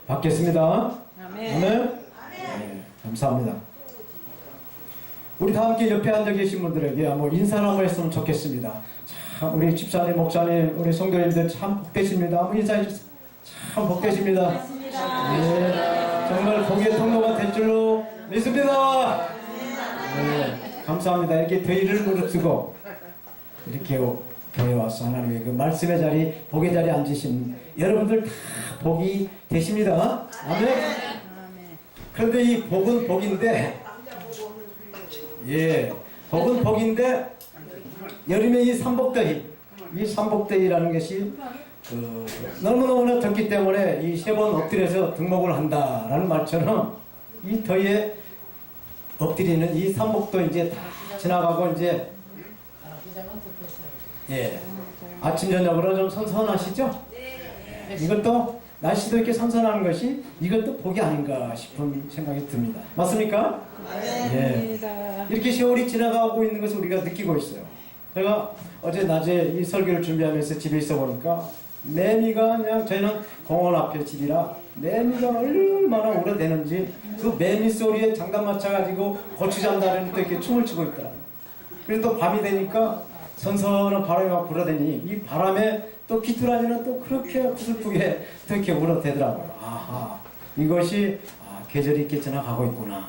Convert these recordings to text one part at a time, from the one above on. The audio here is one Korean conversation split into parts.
받겠습니다. 아멘. 아멘. 네, 감사합니다. 우리 다 함께 옆에 앉아 계신 분들에게 한번 인사를 한번 했으면 좋겠습니다. 참 우리 집사님, 목사님, 우리 성도님들 참 복되십니다. 한번 인사해 주세요. 참 복되십니다. 네, 정말 복의 통로가 될 줄로 믿습니다. 네, 감사합니다. 이렇게 더위를 무릅쓰고 이렇게 교회 와서 하나님의 그 말씀의 자리, 복의 자리에 앉으신 여러분들 다 복이 되십니다. 아멘. 그런데 이 복은 복인데, 예, 복은 복인데 여름에 이 삼복더위, 이 삼복더위라는 것이 너무너무나 덥기 때문에 이 세 번 엎드려서 등목을 한다라는 말처럼 이 더위에 엎드리는 이 삼복도 이제 다 지나가고 이제 예, 아침 저녁으로 좀 선선하시죠? 네. 이것도 날씨도 이렇게 선선한 것이 이것도 복이 아닌가 싶은 생각이 듭니다. 맞습니까? 네. 예. 이렇게 세월이 지나가고 있는 것을 우리가 느끼고 있어요. 제가 어제 낮에 이 설교를 준비하면서 집에 있어 보니까 매미가 그냥 저희는 공원 앞에 집이라 매미가 얼마나 오래되는지 그 매미 소리에 장단 맞춰가지고 고추장 다리를 또 이렇게 춤을 추고 있더라고요. 그래서 또 밤이 되니까 선선한 바람이 막 불어대니 이 바람에 또 귀뚜라미는 또 그렇게 슬프게 또 이렇게 울어대더라고요. 아하, 이것이 계절이 이렇게 지나가고 있구나.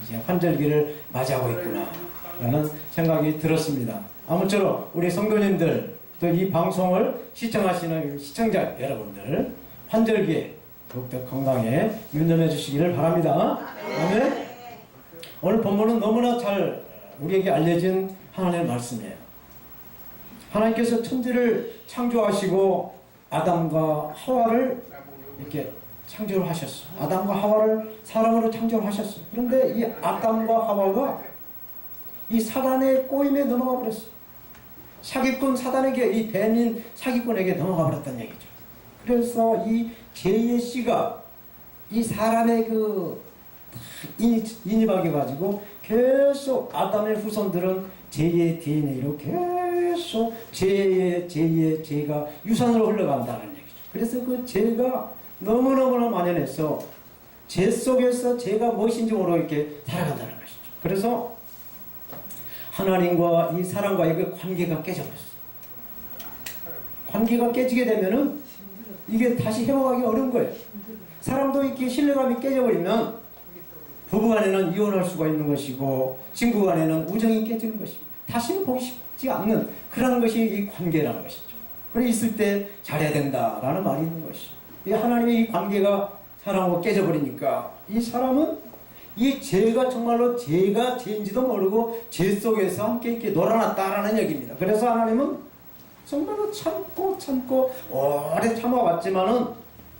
이제 환절기를 맞이하고 있구나. 라는 생각이 들었습니다. 아무쪼록 우리 성도님들 또 이 방송을 시청하시는 시청자 여러분들 환절기에 더욱더 건강에 유념해 주시기를 바랍니다. 아멘. 오늘 본문은 너무나 잘 우리에게 알려진 하나님의 말씀이에요. 하나님께서 천지를 창조하시고 아담과 하와를 이렇게 창조를 하셨어요. 아담과 하와를 사람으로 창조를 하셨어요. 그런데 이 아담과 하와가 이 사단의 꼬임에 넘어가 버렸어요. 사기꾼 사단에게, 이 뱀인 사기꾼에게 넘어가 버렸다는 얘기죠. 그래서 이 죄의 씨가 이 사람의 그 인입하게 가지고 계속 아담의 후손들은 죄의 DNA로 계속 죄가 유산으로 흘러간다는 얘기죠. 그래서 그 죄가 너무너무나 만연해서 죄 속에서 죄가 무엇인지 모르고 이렇게 살아간다는 것이죠. 그래서 하나님과 이 사람과의 그 관계가 깨져버렸어요. 관계가 깨지게 되면은 이게 다시 회복하기 어려운 거예요. 사람도 이렇게 신뢰감이 깨져버리면 부부간에는 이혼할 수가 있는 것이고 친구간에는 우정이 깨지는 것이고 다시는 보기 쉽지 않는 그런 것이 이 관계라는 것이죠. 그래 있을 때 잘해야 된다라는 말이 있는 것이죠. 이 하나님의 이 관계가 사람하고 깨져버리니까 이 사람은 이 죄가 정말로 죄가 죄인지도 모르고 죄 속에서 함께 이렇게 놀아났다라는 얘기입니다. 그래서 하나님은 정말로 참고 오래 참아왔지만은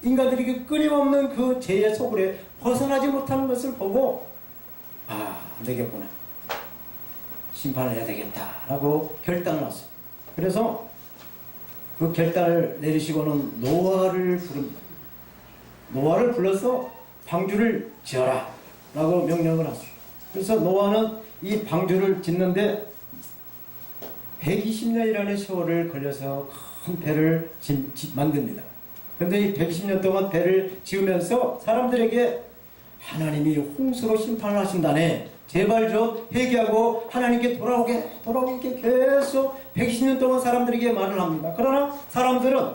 인간들이 그 끊임없는 그 죄의 소굴에 벗어나지 못하는 것을 보고 안 되겠구나. 심판을 해야 되겠다라고 결단을 했어요. 그래서 그 결단을 내리시고는 노아를 부릅니다. 노아를 불러서 방주를 지어라 라고 명령을 하세요. 그래서 노아는 이 방주를 짓는데 120년이라는 세월을 걸려서 큰 배를 만듭니다. 그런데 이 120년 동안 배를 지으면서 사람들에게 하나님이 홍수로 심판을 하신다네. 제발 좀 회개하고 하나님께 돌아오게 계속 120년 동안 사람들에게 말을 합니다. 그러나 사람들은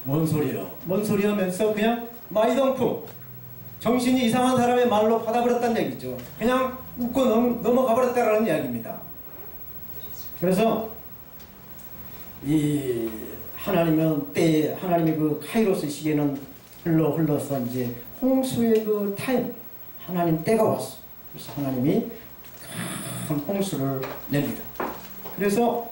뭔 소리요 하면서 그냥 마이덩풍 정신이 이상한 사람의 말로 받아버렸다는 얘기죠. 그냥 웃고 넘어가 버렸다라는 이야기입니다. 그래서 이 하나님은 하나님의 그 카이로스 시계는 흘러서 이제 홍수의 그 타임, 하나님 때가 왔어. 그래서 하나님이 큰 홍수를 냅니다. 그래서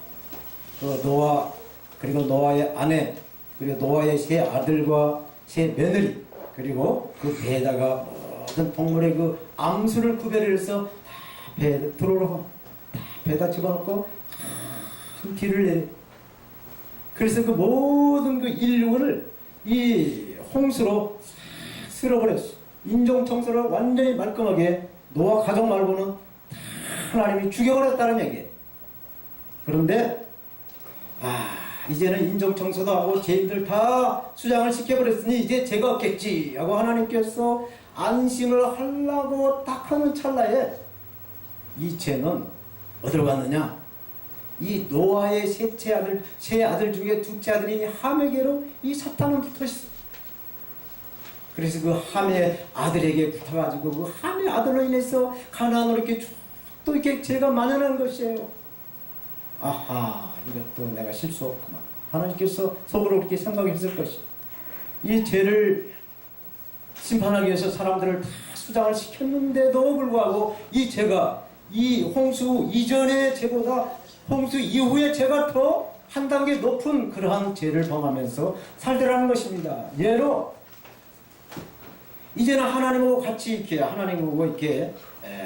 그 노아, 그리고 노아의 아내, 그리고 노아의 세 아들과 세 며느리, 그리고 그 배에다가 모든 동물의 그 암수를 구별을 해서 다 배에 들어오라고 다 배에다 집어넣고 큰 비를 내려. 그래서 그 모든 그 인류를 이 홍수로 쓸어버렸어. 인종 청소를 완전히 말끔하게 노아 가족 말고는 다 하나님이 죽여버렸다는 얘기예요. 그런데 이제는 인정청소도 하고 죄인들 다 수장을 시켜버렸으니 이제 죄가 없겠지 하고 하나님께서 안심을 하려고 딱 하는 찰나에 이 죄는 어디로 갔느냐? 이 노아의 세 아들 중에 둘째 아들인 함에게로 이 사탄은 붙어 있어. 그래서 그 함의 아들에게 붙어가지고 그 함의 아들로 인해서 가나안으로 이렇게 또 이렇게 죄가 만연한 것이에요. 아하, 이것도 내가 실수했구만. 하나님께서 속으로 그렇게 생각했을 것이. 이 죄를 심판하기 위해서 사람들을 다 수장을 시켰는데도 불구하고 이 죄가 이 홍수 이전의 죄보다 홍수 이후의 죄가 더 한 단계 높은 그러한 죄를 범하면서 살더라는 것입니다. 예로 이제는 하나님하고 같이 이렇게 하나님하고 이렇게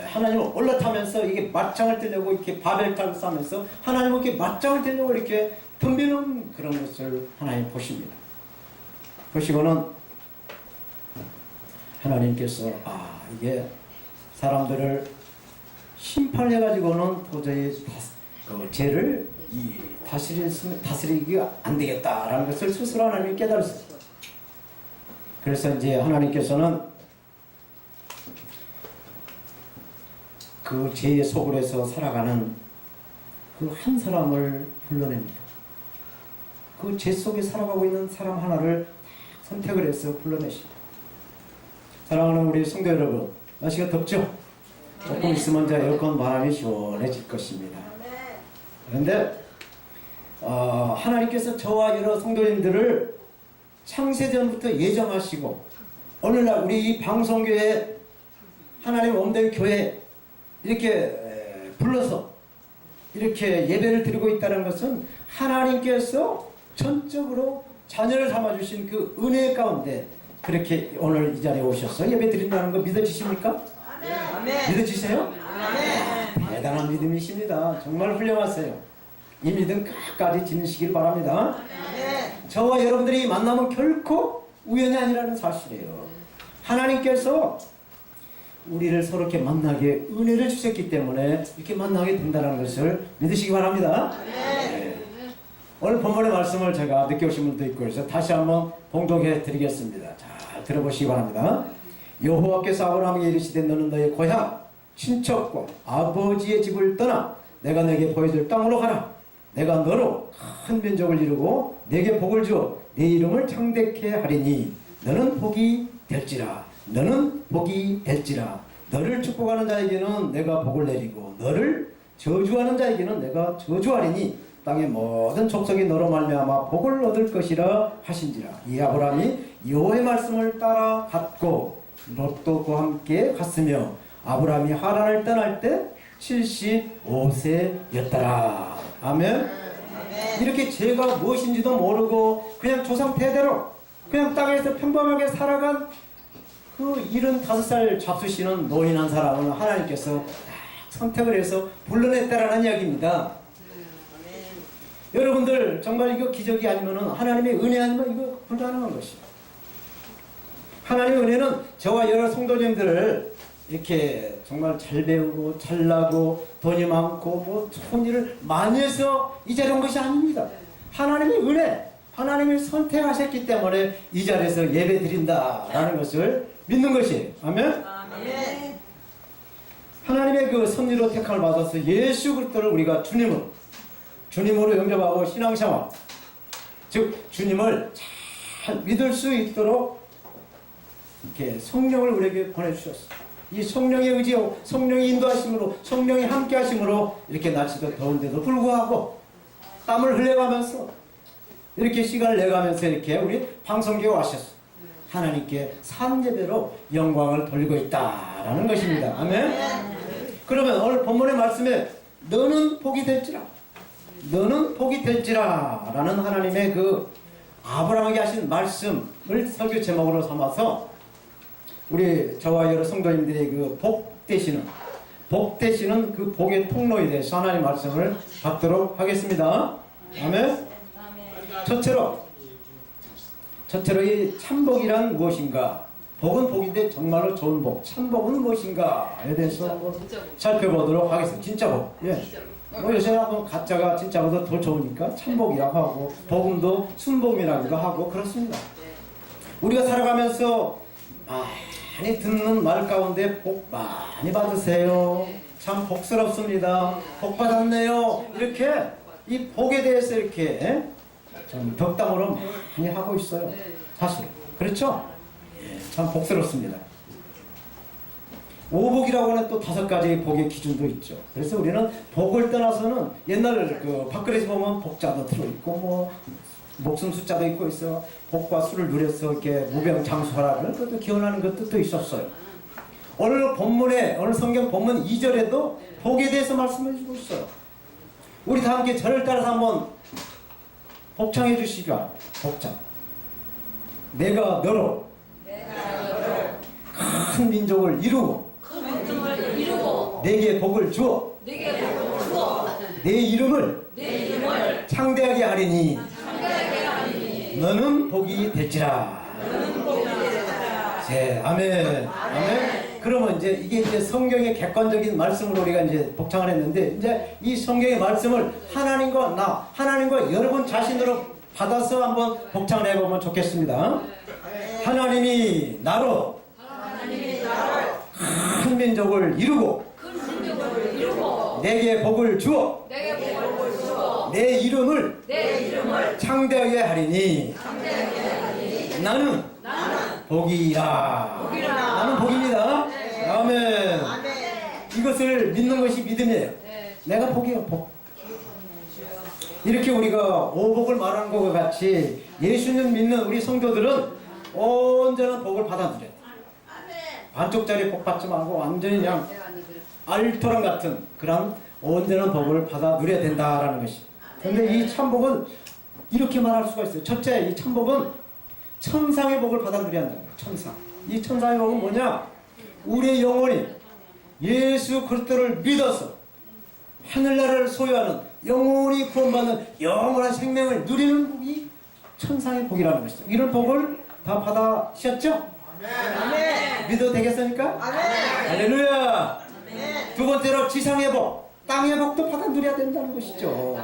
하나님을 올라타면서 이게 맞짱을 뜨려고 이렇게 바벨탑을 쌓으면서 하나님과 이렇게 맞짱을 뜨려고 이렇게 덤비는 그런 것을 하나님 보십니다. 보시고는 하나님께서 이게 사람들을 심판해가지고는 도저히 그 죄를 다스리기가 안 되겠다라는 것을 스스로 하나님이 깨달았어요. 그래서 이제 하나님께서는 그 죄의 속으로서 살아가는 그 한 사람을 불러냅니다. 그 죄 속에 살아가고 있는 사람 하나를 선택을 해서 불러내십니다. 사랑하는 우리 성도 여러분, 날씨가 덥죠? 조금 있으면 이제 에어컨 바람이 시원해질 것입니다. 그런데 하나님께서 저와 여러 성도님들을 창세전부터 예정하시고 오늘날 우리 이 방송교회 하나님 엄대의 교회 이렇게 불러서 이렇게 예배를 드리고 있다는 것은 하나님께서 전적으로 자녀를 삼아주신 그 은혜 가운데 그렇게 오늘 이 자리에 오셔서 예배 드린다는 거 믿어지십니까? 아멘. 믿어지세요? 아멘. 대단한 믿음이십니다. 정말 훌륭하세요. 이 믿음 끝까지 지니시길 바랍니다. 아멘. 저와 여러분들이 만나면 결코 우연이 아니라는 사실이에요. 하나님께서 우리를 서로 이렇게 만나게 은혜를 주셨기 때문에 이렇게 만나게 된다는 것을 믿으시기 바랍니다. 네. 오늘 본문의 말씀을 제가 늦게 오신 분도 있고 그래서 다시 한번 봉독해 드리겠습니다. 잘 들어보시기 바랍니다. 여호와께서 아브라함에게 이르시되 너는 너의 고향 친척과 아버지의 집을 떠나 내가 내게 보여줄 땅으로 가라. 내가 너로 큰 민족을 이루고 내게 복을 주어 내 이름을 창대케 하리니 너는 복이 될지라. 너는 복이 될지라. 너를 축복하는 자에게는 내가 복을 내리고 너를 저주하는 자에게는 내가 저주하리니 땅의 모든 족속이 너로 말미암아 복을 얻을 것이라 하신지라. 이 아브라함이 여호와의 말씀을 따라 갔고 롯도 그와 함께 갔으며 아브라함이 하란을 떠날 때 75세였더라. 아멘. 이렇게 죄가 무엇인지도 모르고 그냥 조상 대대로 그냥 땅에서 평범하게 살아간 그 75살 잡수시는 노인한 사람을 하나님께서 선택을 해서 불러냈다라는 이야기입니다. 여러분들 정말 이거 기적이 아니면 하나님의 은혜 아니면 이거 불가능한 것이에요. 하나님의 은혜는 저와 여러 성도님들을 이렇게 정말 잘 배우고 잘나고 돈이 많고 뭐 좋은 일을 많이 해서 이 자리에 온 것이 아닙니다. 하나님의 은혜, 하나님이 선택하셨기 때문에 이 자리에서 예배 드린다라는 것을 믿는 것이에요. 아멘? 아멘. 하나님의 그 섭리로 택함을 받아서 예수 그리스도를 우리가 주님으로 영접하고 신앙생활, 즉 주님을 잘 믿을 수 있도록 이렇게 성령을 우리에게 보내주셨어요. 이 성령의 의지요, 성령의 인도하심으로, 성령이 함께하심으로 이렇게 날씨도 더운데도 불구하고 땀을 흘려가면서 이렇게 시간을 내가면서 이렇게 우리 방송국에 와셨어요. 하나님께 산예배로 영광을 돌리고 있다라는 것입니다. 아멘. 그러면 오늘 본문의 말씀에 너는 복이 될지라, 너는 복이 될지라 라는 하나님의 그 아브라함에게 하신 말씀을 설교 제목으로 삼아서 우리 저와 여러 성도님들이 그 복 되시는 그 복의 통로에 대해서 하나님 말씀을 받도록 하겠습니다. 아멘. 첫째로 이 참복이란 무엇인가? 복은 복인데 정말로 좋은 복, 참복은 무엇인가에 대해서 한번 살펴보도록 하겠습니다. 진짜 복. 예. 뭐 요새 한번 가짜가 진짜보다 더 좋으니까 참복이라고 하고 복음도 순복이라고도 하고 그렇습니다. 우리가 살아가면서 많이 듣는 말 가운데 복 많이 받으세요. 참 복스럽습니다. 복 받았네요. 이렇게 이 복에 대해서 이렇게 좀 덕담으로 많이 하고 있어요. 사실 그렇죠? 참 복스럽습니다. 오복이라고 하는 또 5가지의 복의 기준도 있죠. 그래서 우리는 복을 떠나서는 옛날 그 밥그릇에 보면 복자도 들어있고 뭐 목숨 숫자도 있고 있어. 복과 술을 누려서 이렇게 무병장수하라는 그것도 기원하는 것도 또 있었어요. 오늘 본문에 오늘 성경 본문 2절에도 복에 대해서 말씀해 주고 있어요. 우리 다 함께 저를 따라서 한번 복창해 주시죠. 복창. 내가 너로 큰 민족을 이루고 내게 복을 주어 내 이름을 창대하게 하리니 너는 복이 될지라. 네, 아멘. 아멘. 그러면 이게 이제 성경의 객관적인 말씀으로 우리가 이제 복창을 했는데, 이제 이 성경의 말씀을 하나님과 여러분 자신으로 받아서 한번 복창을 해보면 좋겠습니다. 하나님이 나로 큰 민족을 이루고 내게 복을 주어 내 이름을 창대하게 하리니 나는 복이라. 나는 복입니다. 아멘. 이것을 믿는 것이 믿음이에요. 내가 복이에요. 복. 이렇게 우리가 오복을 말하는 것과 같이 예수님 믿는 우리 성도들은 온전한 복을 받아들여요. 반쪽짜리 복 받지 말고 완전히 그냥 알토란 같은 그런 온전한 복을 받아 누려야 된다라는 것이. 그런데 이 참복은 이렇게 말할 수가 있어요. 첫째, 이 참복은 천상의 복을 받아 누려야 한다는 거예요. 천상. 이 천상의 복은 뭐냐? 우리의 영혼이 예수 그리스도를 믿어서 하늘나라를 소유하는 영원히 구원받는 영원한 생명을 누리는 복이 천상의 복이라는 것이죠. 이런 복을 다 받으셨죠? 아멘. 믿어도 되겠습니까? 아멘. 할렐루야. 아멘. 두 번째로 지상의 복, 땅의 복도 받아 누려야 된다는 것이죠.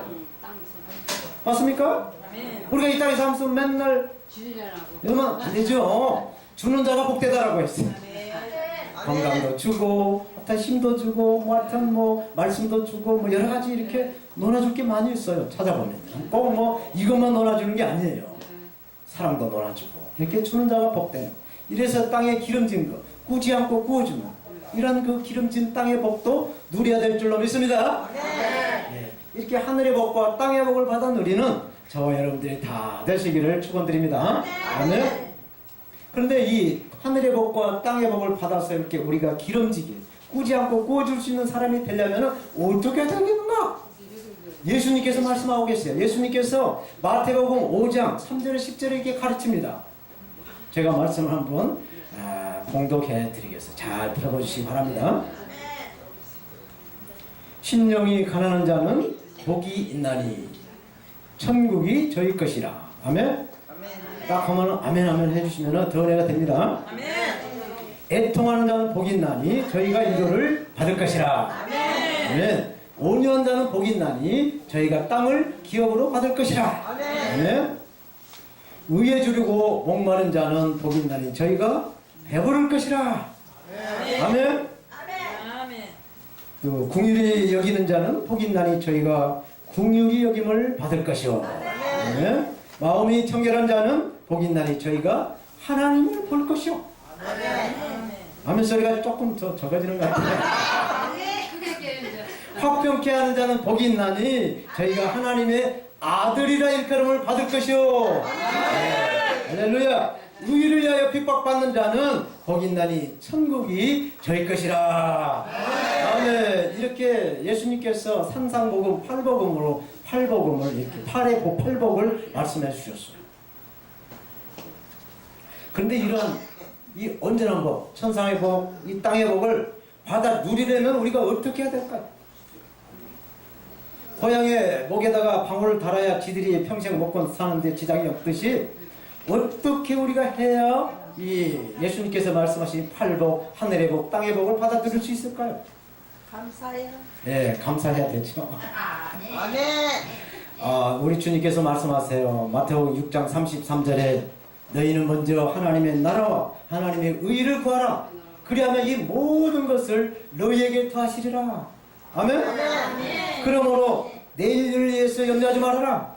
맞습니까? 아멘. 우리가 이 땅에 살면서 맨날 이러면 안 되죠. 주는 자가 복되다라고 했어요. 건강도 주고, 하여튼 힘도 주고, 뭐 하여튼 뭐 말씀도 주고, 뭐 여러 가지 이렇게 놀아줄 게 많이 있어요. 찾아보면 꼭 뭐 이것만 놀아주는 게 아니에요. 사랑도 놀아주고 이렇게 주는 자가 복되는. 이래서 땅에 기름진 거 꾸지 않고 구워주는 이런 그 기름진 땅의 복도 누려야 될 줄로 믿습니다. 네. 이렇게 하늘의 복과 땅의 복을 받아 누리는 저와 여러분들이 다 되시기를 축원드립니다. 아멘. 그런데 이 하늘의 복과 땅의 복을 받아서 이렇게 우리가 기름지게 꾸지 않고 구워줄 수 있는 사람이 되려면 어떻게 되겠는가? 예수님께서 말씀하고 계세요. 예수님께서 마태복음 5장 3절 10절에 이렇게 가르칩니다. 제가 말씀을 한번 봉독해 드리겠습니다. 잘 들어보시기 바랍니다. 심령이 가난한 자는 복이 있나니 천국이 저희 것이라. 아멘. 딱 하면 아멘 아멘 해주시면 더 은혜가 됩니다. 아멘. 애통하는 자는 복이 있나니 저희가 위로를 받을 것이라. 아멘. 온유한 자는 복이 있나니 저희가 땅을 기업으로 받을 것이라. 아멘. 의에 주르고 목마른 자는 복이 있나니 저희가 배부를 것이라. 아멘. 또 궁휼히 여기는 자는 복이 있나니 저희가 궁휼히 여김을 받을 것이요. 아멘. 마음이 청결한 자는 복이 있나니 저희가 하나님을 볼 것이요. 아멘 소리가 조금 더 적어지는 것 같아요. 화평케 하는 자는 복이 있나니 저희가 하나님의 아들이라 일컬음을 받을 것이요. 할렐루야. 의를 위하여 핍박받는 자는 복이 있나니 천국이 저희 것이라. 아멘. 이렇게 예수님께서 산상복음 8복음으로 8복음을 이렇게 8의 복 8복을 말씀해 주셨어요. 그런데 이런 이 온전한 복, 천상의 복, 이 땅의 복을 받아 누리려면 우리가 어떻게 해야 될까요? 고양이의 목에다가 방울을 달아야 지들이 평생 먹고 사는데 지장이 없듯이 어떻게 우리가 해야 이 예수님께서 말씀하신 팔복, 하늘의 복, 땅의 복을 받아들일 수 있을까요? 감사해요. 예, 감사해야 되죠. 아멘. 우리 주님께서 말씀하세요. 마태복음 6장 33절에 너희는 먼저 하나님의 나라와 하나님의 의를 구하라. 그리하면 이 모든 것을 너희에게 더하시리라. 아멘? 그러므로 내일을 위해서 염려하지 말아라.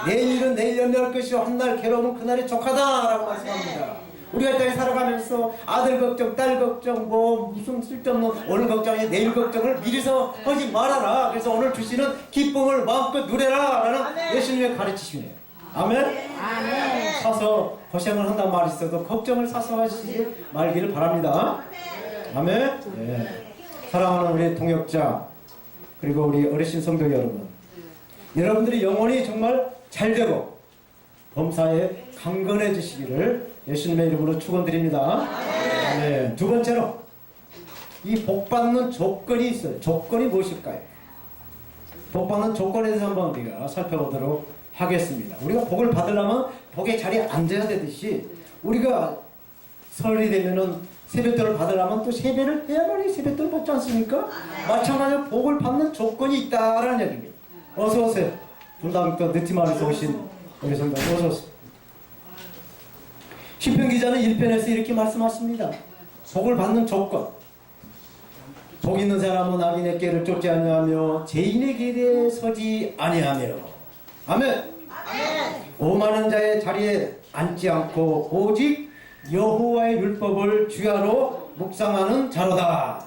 내일은 내일 염려할 것이요 한 날 괴로움은 그날이 족하다라고 말씀합니다. 우리가 이 땅에 살아가면서 아들 걱정, 딸 걱정, 뭐 무슨 쓸데없는 오늘 걱정이 내일 걱정을 미리서 하지 말아라. 그래서 오늘 주시는 기쁨을 마음껏 누려라 라는 예수님의 가르치시네요. 아멘? 아멘. 사서 고생을 한단 말이 있어도 걱정을 사서 하시지 말기를 바랍니다. 아멘? 예. 사랑하는 우리 동역자 그리고 우리 어르신 성도 여러분, 여러분들이 영혼이 정말 잘되고 범사에 강건해지시기를 예수님의 이름으로 축원드립니다. 네. 두 번째로 이 복받는 조건이 있어요. 조건이 무엇일까요? 복받는 조건에 대해서 한번 우리가 살펴보도록 하겠습니다. 우리가 복을 받으려면 복의 자리에 앉아야 되듯이 우리가 설이 되면은 세뱃돈을 받으려면 또 세배를 해야만이 세뱃돈을 받지 않습니까? 마찬가지로 복을 받는 조건이 있다라는 얘기입니다. 어서 오세요. 분당부터 느티마을에서 오신 우리 성도 어서 오세요. 시편 기자는 1편에서 이렇게 말씀하십니다. 복을 받는 조건. 복 있는 사람은 악인의 길을 쫓지 아니하며 죄인의 길에 서지 아니하며. 아멘. 오만한 자의 자리에 앉지 않고 오직 여호와의 율법을 주야로 묵상하는 자로다.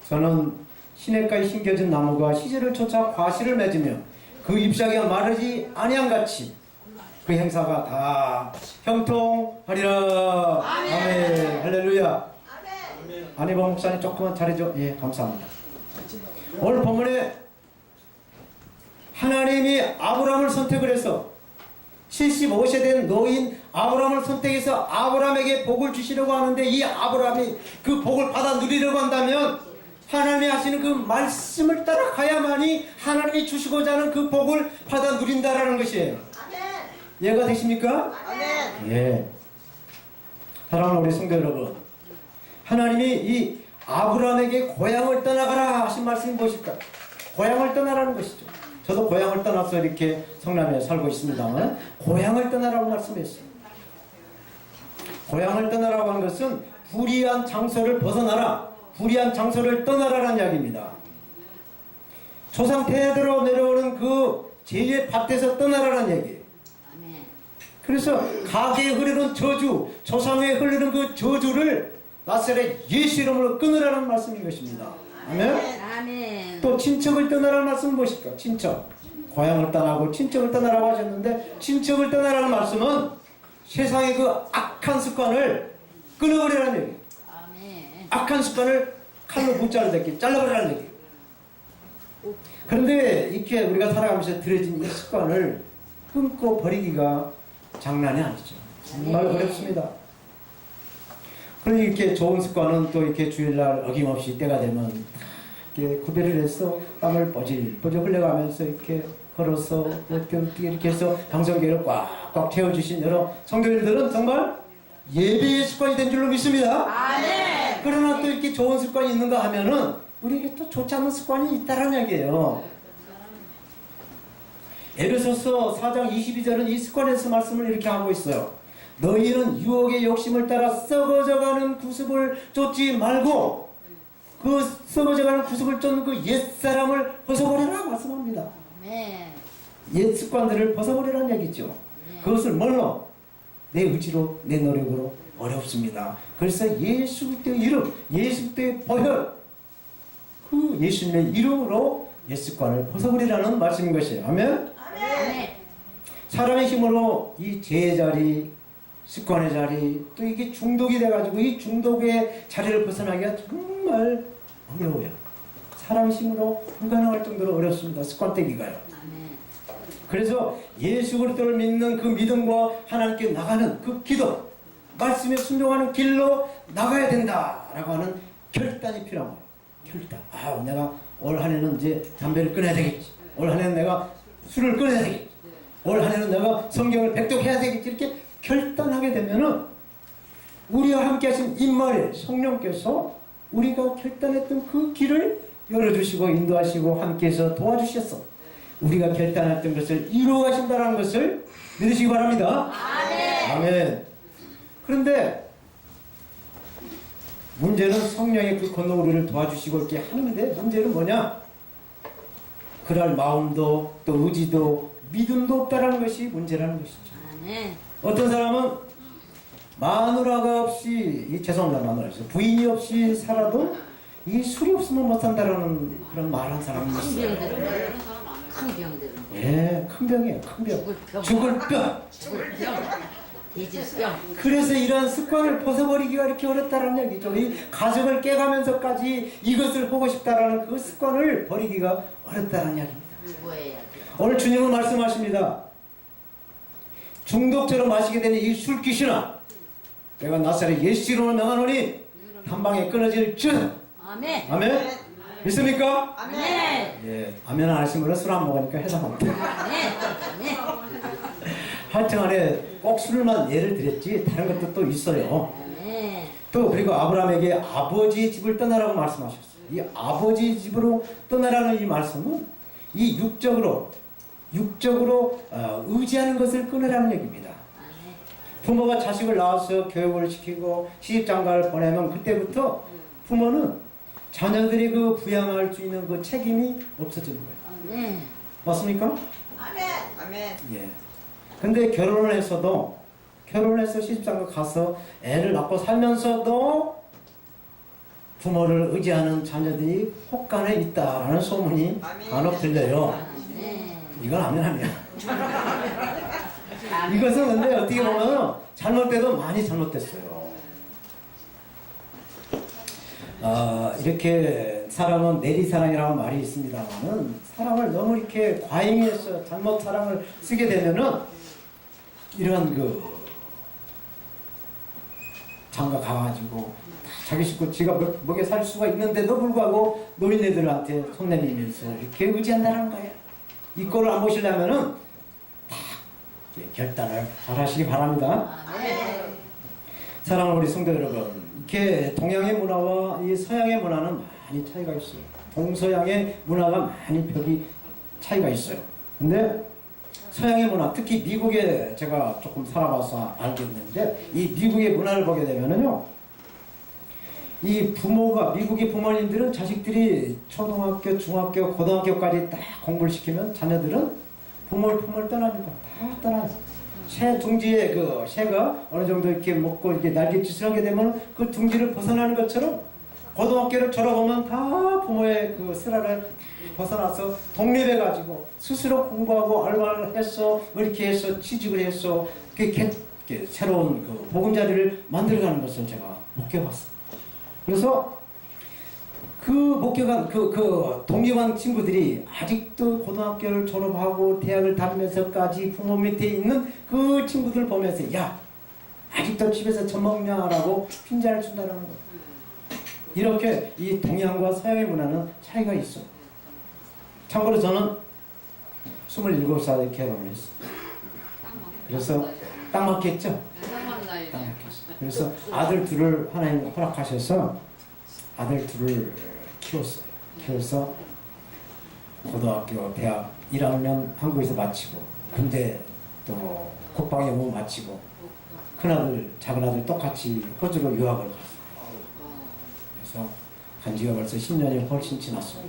저는 시냇가에 심겨진 나무가 시절을 쫓아 과실을 맺으며 그 잎사귀가 마르지 아니함같이 그 행사가 다 형통하리라. 아멘. 할렐루야. 안희범 목사님 조금만 잘해줘. 예, 감사합니다. 오늘 본문에 하나님이 아브라함을 선택을 해서 75세 된 노인 아브라함을 선택해서 아브라함에게 복을 주시려고 하는데, 이 아브라함이 그 복을 받아 누리려고 한다면 하나님이 하시는 그 말씀을 따라가야만이 하나님이 주시고자 하는 그 복을 받아 누린다라는 것이에요. 이해가 되십니까? 예. 사랑하는 우리 성도 여러분, 하나님이 이 아브라함에게 고향을 떠나가라 하신 말씀이 무엇일까요? 고향을 떠나라는 것이죠. 저도 고향을 떠나서 이렇게 성남에 살고 있습니다만 고향을 떠나라고 말씀했어요. 고향을 떠나라고 하는 것은 불의한 장소를 벗어나라, 불의한 장소를 떠나라는 이야기입니다. 조상 대대로 내려오는 그 죄의 밭에서 떠나라는 얘기예요. 그래서 가게에 흐르는 저주, 조상에 흐르는 그 저주를 나사렛 예수 이름으로 끊으라는 말씀인 것입니다. 아멘. 또 친척을 떠나라는 말씀은 무엇일까? 친척. 고향을 떠나고 친척을 떠나라고 하셨는데, 친척을 떠나라는 말씀은 세상의 그 악한 습관을 끊어버리라는 얘기예요. 악한 습관을 칼로 못 자르게 잘라버리라는 얘기예요. 그런데 이렇게 우리가 살아가면서 들여진 이 습관을 끊고 버리기가 장난이 아니죠. 정말 어렵습니다. 그러니 이렇게 좋은 습관은 또 이렇게 주일날 어김없이 때가 되면 이렇게 구별을 해서 땀을 뽀질뽀질 흘려가면서 이렇게 걸어서 이렇게 해서 방송계를 꽉꽉 채워주신 여러 성도님들은 정말 예배의 습관이 된 줄로 믿습니다. 아멘. 그러나 또 이렇게 좋은 습관이 있는가 하면은 우리에게 또 좋지 않은 습관이 있다는 얘기예요. 에베소서 4장 22절은 이 습관에서 말씀을 이렇게 하고 있어요. 너희는 유혹의 욕심을 따라 썩어져가는 구습을 쫓지 말고 그 썩어져가는 구습을 쫓는 그 옛사람을 벗어버리라 말씀합니다. 옛 습관들을 벗어버리라는 얘기죠. 그것을 뭘로? 내 의지로, 내 노력으로 어렵습니다. 그래서 예수 그리스도의 이름, 예수 그리스도의 보혈, 그 예수님의 이름으로 옛 습관을 벗어버리라는 말씀인 것이에요. 아멘? 사람의 힘으로 이 죄의 자리, 습관의 자리, 또 이게 중독이 돼가지고 이 중독의 자리를 벗어나기가 정말 어려워요. 사람 힘으로 불가능할 정도로 어렵습니다. 습관 떼기가요. 그래서 예수 그리스도를 믿는 그 믿음과 하나님께 나가는 그 기도, 말씀에 순종하는 길로 나가야 된다라고 하는 결단이 필요한 거예요. 결단. 아, 내가 올 한 해는 이제 담배를 끊어야 되겠지. 올 한 해는 내가 술을 끊어야 되겠지. 올 한 해는 내가 성경을 백독해야 되겠지. 이렇게 결단하게 되면은 우리와 함께 하신 임마엘 성령께서 우리가 결단했던 그 길을 열어주시고 인도하시고 함께해서 도와주셨어. 우리가 결단했던 것을 이루어 가신다는 것을 믿으시기 바랍니다. 아멘. 아멘. 그런데 문제는 성령의 그 권능 우리를 도와주시고 이렇게 하는데 문제는 뭐냐? 그럴 마음도 또 의지도 믿음도 없다라는 것이 문제라는 것이죠. 아멘. 어떤 사람은 마누라가 없이 죄송합니다. 마누라 부인이 없이 살아도 이 술이 없으면 못 산다라는 그런 말한 사람이 있어요. 큰 병들은. 예, 큰 병이에요. 큰 병. 죽을 병. 돼지병. 그래서 이런 습관을 벗어버리기가 이렇게 어렵다는 얘기죠. 이 가정을 깨가면서까지 이것을 하고 싶다라는 그 습관을 버리기가 어렵다는 이야기입니다. 오늘 주님은 말씀하십니다. 중독처럼 마시게 되는 이 술귀신아, 내가 나사렛 예수 이름으로 명하노니 단방에 끊어질 줄. 아멘. 아멘. 믿습니까? 아멘. 예, 아멘 안 하신 분은 술 안 먹으니까 해당합니다. 아멘. 하여튼 간에 꼭 술만 예를 들었지 다른 것도 또 있어요. 아멘. 또 그리고 아브라함에게 아버지의 집을 떠나라고 말씀하셨어요. 이 아버지 집으로 떠나라는 이 말씀은 이 육적으로 의지하는 것을 끊으라는 얘기입니다. 부모가 자식을 낳아서 교육을 시키고 시집장가를 보내면 그때부터 부모는 자녀들이 그 부양할 수 있는 그 책임이 없어지는 거예요. 아멘. 맞습니까? 아멘. 아멘. 예. 근데 결혼을 해서 시집장가 가서 애를 낳고 살면서도 부모를 의지하는 자녀들이 혹간에 있다라는 소문이 간혹 들려요. 이건 아멘. 이것은 근데 어떻게 보면 잘못돼도 많이 잘못됐어요. 이렇게 사랑은 내리사랑이라는 말이 있습니다만은 사랑을 너무 이렇게 과잉해서 잘못 사랑을 쓰게 되면은 이런 그 장가 가가지고 자기 식구 지가 먹여 살 수가 있는데도 불구하고 노인네들한테 손 내밀면서 이렇게 의지한다는 거예요. 이 꼴을 안 보시려면은 다 결단을 잘 하시기 바랍니다. 사랑하는 우리 성도 여러분, 이렇게 동양의 문화와 이 서양의 문화는 많이 차이가 있어요. 동서양의 문화가 많이 벽이 차이가 있어요. 근데 서양의 문화, 특히 미국에 제가 조금 살아봐서 알겠는데 이 미국의 문화를 보게 되면은요, 이 부모가 미국의 부모님들은 자식들이 초등학교, 중학교, 고등학교까지 딱 공부를 시키면 자녀들은 부모를 떠납니다. 다 떠나요. 새 둥지에 그 새가 어느 정도 이렇게 먹고 이렇게 날갯짓을 하게 되면 그 둥지를 벗어나는 것처럼 고등학교를 졸업하면 다 부모의 그 쓰라를 벗어나서 독립해 가지고 스스로 공부하고 알바를 했어, 뭐 이렇게 해서 취직을 해서 이렇게 새로운 그 보금자리를 만들어가는 것을 제가 목격해봤어요. 그래서 그 목격한 그 독립한 친구들이 아직도 고등학교를 졸업하고 대학을 다니면서까지 부모 밑에 있는 그 친구들 보면서 야, 아직도 집에서 젖 먹냐라고 핀잔을 준다는 거. 이렇게 이 동양과 서양의 문화는 차이가 있어. 참고로 저는 27살에 결혼을 했어요. 그래서 딱 맞겠죠? 딱 맞겠어요. 그래서 아들 둘을 하나님 허락하셔서 아들 둘을 키웠어요. 키워서 고등학교, 대학 1학년 한국에서 마치고 군대 또 국방영웅 마치고 큰아들, 작은아들 똑같이 호주로 유학을 갔어요. 그래서 간 지가 벌써 10년이 훨씬 지났어요.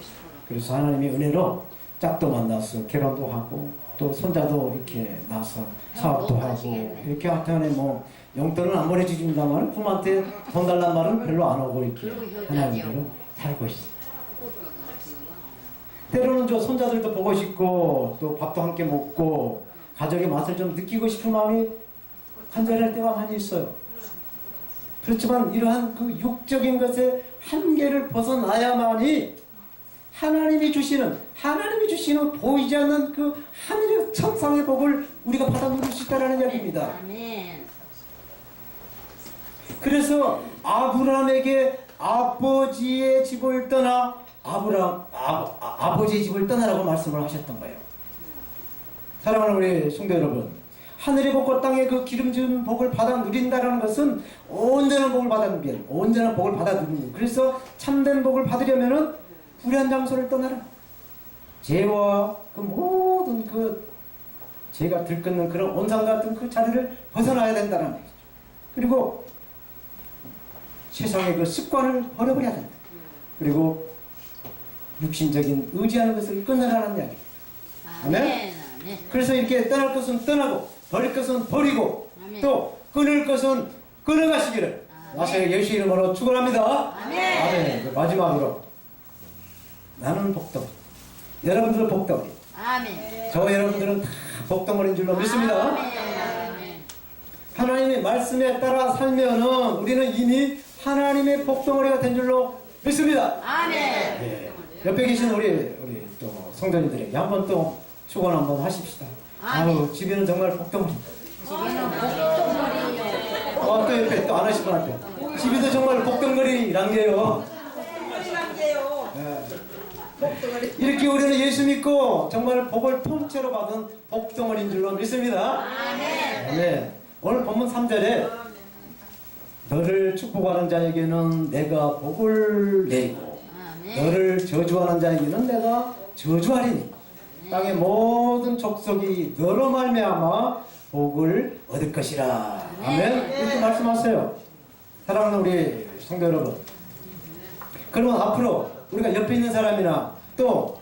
그래서 하나님의 은혜로 짝도 만나서 결혼도 하고 또 손자도 이렇게 낳아서 사업도 하고 이렇게 하여튼에 뭐 용돈은 안 보내주십니다만 부모한테 돈 달란 말은 별로 안 하고 이렇게 하나님대로 살고 있어요. 때로는 저 손자들도 보고 싶고 또 밥도 함께 먹고 가족의 맛을 좀 느끼고 싶은 마음이 간절할 때가 많이 있어요. 그렇지만 이러한 그 육적인 것의 한계를 벗어나야만이 하나님이 주시는 보이지 않는 그 하늘의 천상의 복을 우리가 받아 누릴 수 있다는 이야기입니다. 그래서 아브라함에게 아버지의 집을 떠나 아버지의 집을 떠나라고 말씀을 하셨던 거예요. 사랑하는 우리 성도 여러분, 하늘의 복과 땅의 그 기름진 복을 받아 누린다는 것은 온전한 복을 받아 누리는, 온전한 복을 받아 누리는. 그래서 참된 복을 받으려면은 불의한 장소를 떠나라. 죄와 그 모든 그 죄가 들끓는 그런 온상 같은 그 자리를 벗어나야 된다는 얘기죠. 그리고 세상의 그 습관을 버려버려야 된다. 그리고 육신적인 의지하는 것을 끊으라는 이야기. 아멘. 아멘. 그래서 이렇게 떠날 것은 떠나고 버릴 것은 버리고 아멘. 또 끊을 것은 끊어가시기를 나사의 예수 이름으로 축원합니다. 아멘. 아멘. 마지막으로 나는 복덩. 여러분들은 복덩이. 아멘. 저 여러분들은 다 복덩어리인 줄로 믿습니다. 아멘. 하나님의 말씀에 따라 살면은 우리는 이미 하나님의 복덩어리가 된 줄로 믿습니다. 아멘. 예. 옆에 계신 우리 또 성도님들에게 한번 또 축원 한번 하십시다. 아멘. 아유, 집에는 정말 복덩어리. 집에는 복덩거리요. 또 옆에 또 안 하신 분한테 집에도 정말 복덩거리란 게요. 예. 이렇게 우리는 예수 믿고 정말 복을 통째로 받은 복덩어리인 줄로 믿습니다. 아멘. 네. 오늘 본문 3절에 너를 축복하는 자에게는 내가 복을 내리고 아멘. 너를 저주하는 자에게는 내가 저주하리니 땅의 모든 족속이 너로 말미암아 복을 얻을 것이라. 아멘. 이렇게 말씀하세요. 사랑하는 우리 성도 여러분, 그러면 앞으로 우리가 옆에 있는 사람이나 또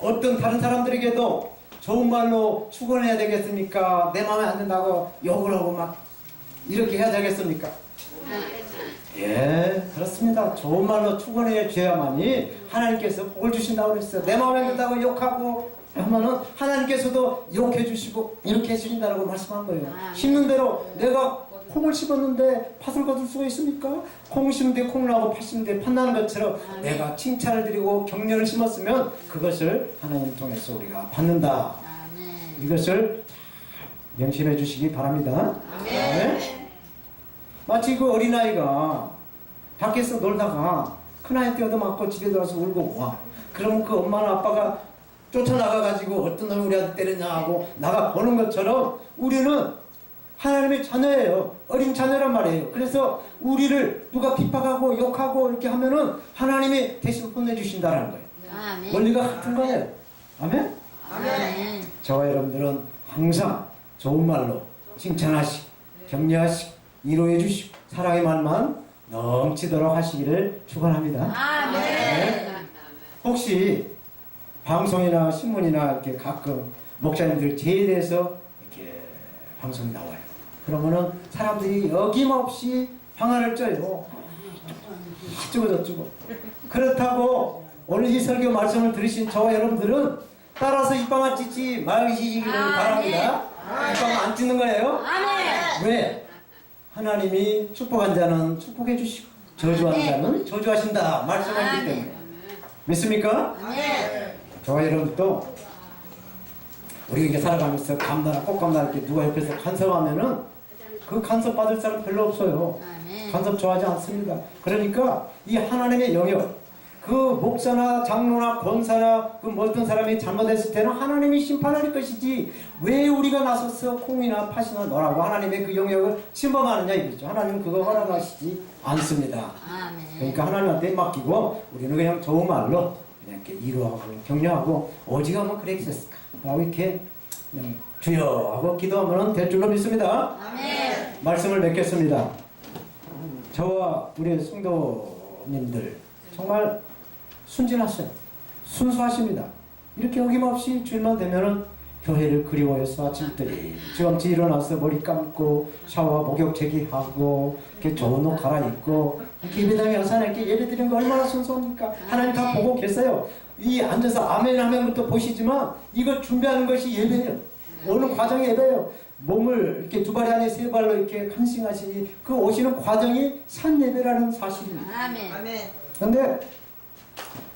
어떤 다른 사람들에게도 좋은 말로 축원해야 되겠습니까? 내 마음에 안 든다고 욕을 하고 막 이렇게 해야 되겠습니까? 예, 그렇습니다. 좋은 말로 축원해 줘야만이 하나님께서 복을 주신다고 그랬어요. 내 마음에 안 든다고 욕하고 하면은 하나님께서도 욕해 주시고 이렇게 해주신다고 말씀한 거예요. 심는 대로 내가 콩을 심었는데 팥을 거둘 수가 있습니까? 콩 심는데 콩 나고 팥 심는데 팥 나는 것처럼 내가 칭찬을 드리고 격려를 심었으면 그것을 하나님 통해서 우리가 받는다. 이것을 명심해 주시기 바랍니다. 네? 마치 그 어린아이가 밖에서 놀다가 큰아이한테 얻어맞고 집에 들어와서 울고 와. 그러면 그 엄마나 아빠가 쫓아나가가지고 어떤 놈이 우리한테 때렸냐 하고 나가 보는 것처럼 우리는 하나님의 자녀예요. 어린 자녀란 말이에요. 그래서 우리를 누가 핍박하고 욕하고 이렇게 하면은 하나님이 대신 혼내주신다는 거예요. 아멘. 원리가 같은 거예요. 아멘? 아멘. 저와 여러분들은 항상 좋은 말로 칭찬하시고 격려하시고 위로해 주시고 사랑의 말만 넘치도록 하시기를 축원합니다. 아멘. 네. 혹시 방송이나 신문이나 이렇게 가끔 목사님들 죄에 대해서 이렇게 방송이 나와요. 그러면은 사람들이 어김없이 방아를 쪄요. 어쩌고 저쩌고. 그렇다고 오늘 이 설교 말씀을 들으신 저와 여러분들은 따라서 입방아 찢지 마시기를 바랍니다. 입방아 안 찢는 거예요. 아멘. 왜? 하나님이 축복한 자는 축복해 주시고 저주한 자는 저주하신다 말씀하시기 때문에. 믿습니까? 아멘. 저와 여러분도 우리가 이렇게 살아가면서 감나라 꽃감나라 이렇게 누가 옆에서 간섭하면은 그 간섭 받을 사람 별로 없어요. 아멘. 간섭 좋아하지 않습니다. 그러니까 이 하나님의 영역, 그 목사나 장로나 권사나 그 어떤 사람이 잘못했을 때는 하나님이 심판할 것이지 왜 우리가 나서서 콩이나 팥이나 너라고 하나님의 그 영역을 침범하느냐 이거죠. 하나님은 그거 허락하시지 않습니다. 아멘. 그러니까 하나님한테 맡기고 우리는 그냥 좋은 말로 그냥 이렇게 위로하고 격려하고 오직 하면 그랬었을까 라고 이렇게 그냥 주여 하고 기도하면 될 줄로 믿습니다. 아멘. 말씀을 맺겠습니다. 저와 우리 성도님들 정말 순진하셔요. 순수하십니다. 이렇게 어김없이 주일만 되면은 교회를 그리워해서 아침들이 지금치 일어나서 머리 감고 샤워 목욕 제기하고 이렇게 좋은 옷 갈아입고 이렇게 예배당에 와서 이렇게 예배 드리는 거 얼마나 순수합니까? 하나님 다 보고 계세요. 이 앉아서 아멘 하면부터 보시지만 이걸 준비하는 것이 예배예요. 오는 과정이 예배예요. 몸을 이렇게 두 발이 아닌 세 발로 이렇게 간싱하시니 그 오시는 과정이 산 예배라는 사실입니다. 아멘. 그런데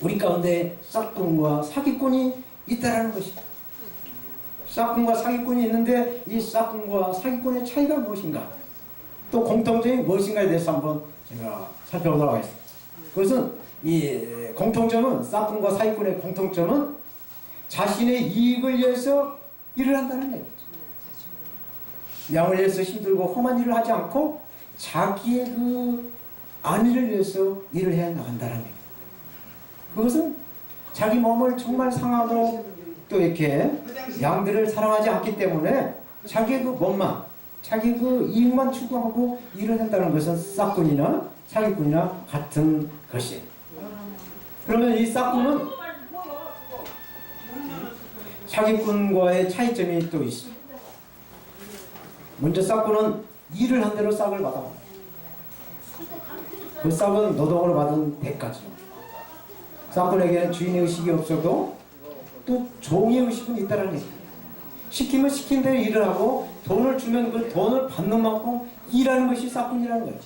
우리 가운데 싹군과 사기꾼이 있다라는 것입니다. 싹군과 사기꾼이 있는데 이 싹군과 사기꾼의 차이가 무엇인가? 또 공통점이 무엇인가에 대해서 한번 제가 살펴보도록 하겠습니다. 그것은 이 공통점은 싹군과 사기꾼의 공통점은 자신의 이익을 위해서 일을 한다는 얘기죠. 양을 위해서 힘들고 험한 일을 하지 않고 자기의 그 안위를 위해서 일을 해 나간다는 얘기입니다. 그것은 자기 몸을 정말 상하고 또 이렇게 양들을 사랑하지 않기 때문에 자기의 그 몸만, 자기 그 이익만 추구하고 일을 한다는 것은 싹군이나 사기꾼이나 같은 것이에요. 그러면 이 싹군은 사기꾼과의 차이점이 또 있습니다. 먼저 싹군은 일을 한 대로 싹을 받아. 그 싹은 노동으로 받은 대가죠. 싹군에게는 주인의 의식이 없어도 또 종의 의식은 있다는 얘기예요. 시키면 시킨 대로 일을 하고 돈을 주면 그 돈을 받는 만큼 일하는 것이 싹군이라는 거예요.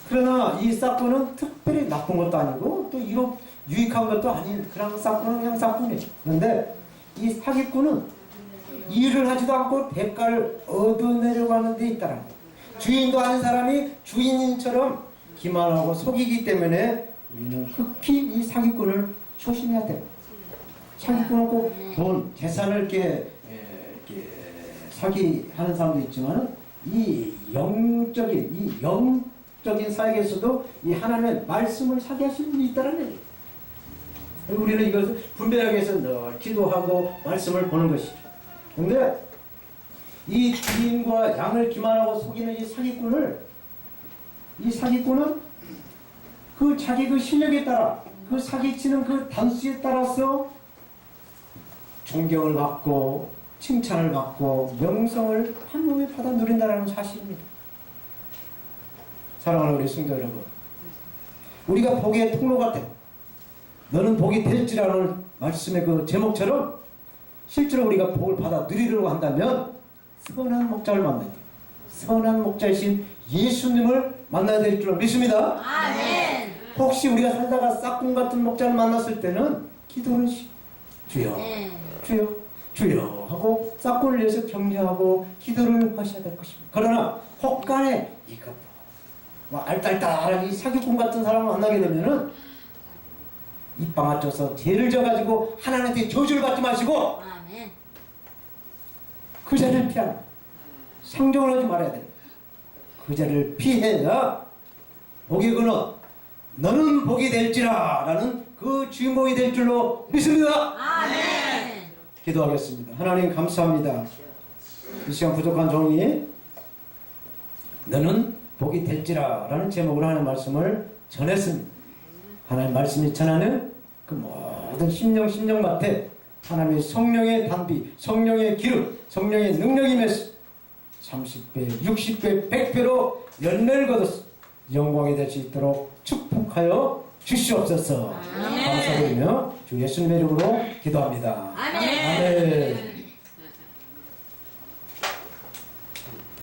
그러나 이 싹군은 특별히 나쁜 것도 아니고 또 이로 유익한 것도 아닌 그런 싹군은 그냥 싹군이에요. 그런데 이 사기꾼은 일을 하지도 않고 대가를 얻어내려고 하는 데 있다는 거예요. 주인도 아닌 사람이 주인처럼 기만하고 속이기 때문에 우리는 극히 이 사기꾼을 조심해야 돼요. 사기꾼은 꼭 돈, 재산을 이렇게 사기하는 사람도 있지만 이 영적인 사역에서도 이 하나님의 말씀을 사기하시는 분이 있다는 얘기예요. 우리는 이것을 분별하기 위해서 늘 기도하고 말씀을 보는 것이죠. 그런데 이 주인과 양을 기만하고 속이는 이 사기꾼은 그 자기 그 실력에 따라 그 사기치는 그 단수에 따라서 존경을 받고 칭찬을 받고 명성을 한 몸에 받아 누린다는 사실입니다. 사랑하는 우리 성도 여러분, 우리가 복의 통로가 돼. 너는 복이 될지라는 말씀의 그 제목처럼 실제로 우리가 복을 받아 누리려고 한다면 선한 목자를 만나야 돼요. 선한 목자이신 예수님을 만나야 될 줄 믿습니다. 아멘. 혹시 우리가 살다가 싹군 같은 목자를 만났을 때는 기도를 주여, 주여, 주여 하고 싹군을 위해서 격려하고 기도를 하셔야 될 것입니다. 그러나 혹간에 이거 알딸딸한 이 사기꾼 같은 사람을 만나게 되면은 입 맞춰서 죄를 져가지고 하나님한테 저주를 받지 마시고 아멘. 그 자리를 피하라. 상종을 하지 말아야 돼요. 그 자리를 피해야 복의 근원 너는 복이 될지라 라는 그 주인공이 될 줄로 믿습니다. 아멘. 기도하겠습니다. 하나님 감사합니다. 이 시간 부족한 종이 너는 복이 될지라 라는 제목으로 하나님 말씀을 전했습니다. 하나님 말씀이 전하는 그 모든 심령밭에 하나님의 성령의 단비, 성령의 기름, 성령의 능력이 임해서 30배, 60배, 100배로 열매를 거둬서 영광이 될 수 있도록 축복하여 주시옵소서. 감사드리며 주 예수님의 이름으로 기도합니다. 아멘. 아멘.